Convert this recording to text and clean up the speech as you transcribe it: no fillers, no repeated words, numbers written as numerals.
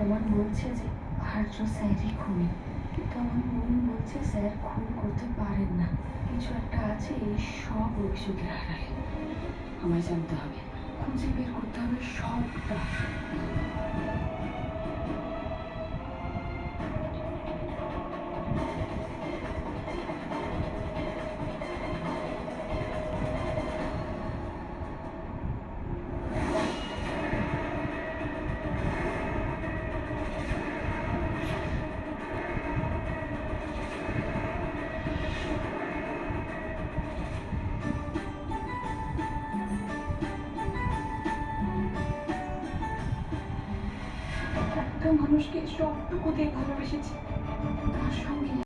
প্রমাণ বলছে যে আর্য স্যারই খুনি, কিন্তু আমার মন বলছে স্যার খুন করতে পারেন না। কিছু একটা আছে এই সব অভিযোগের আড়ালে। আমায় জানতে হবে, খুঁজে বের করতে হবে সবটা। একটা মানুষকে সবটুকু দিয়ে ভালোবেসেছি, তার সঙ্গে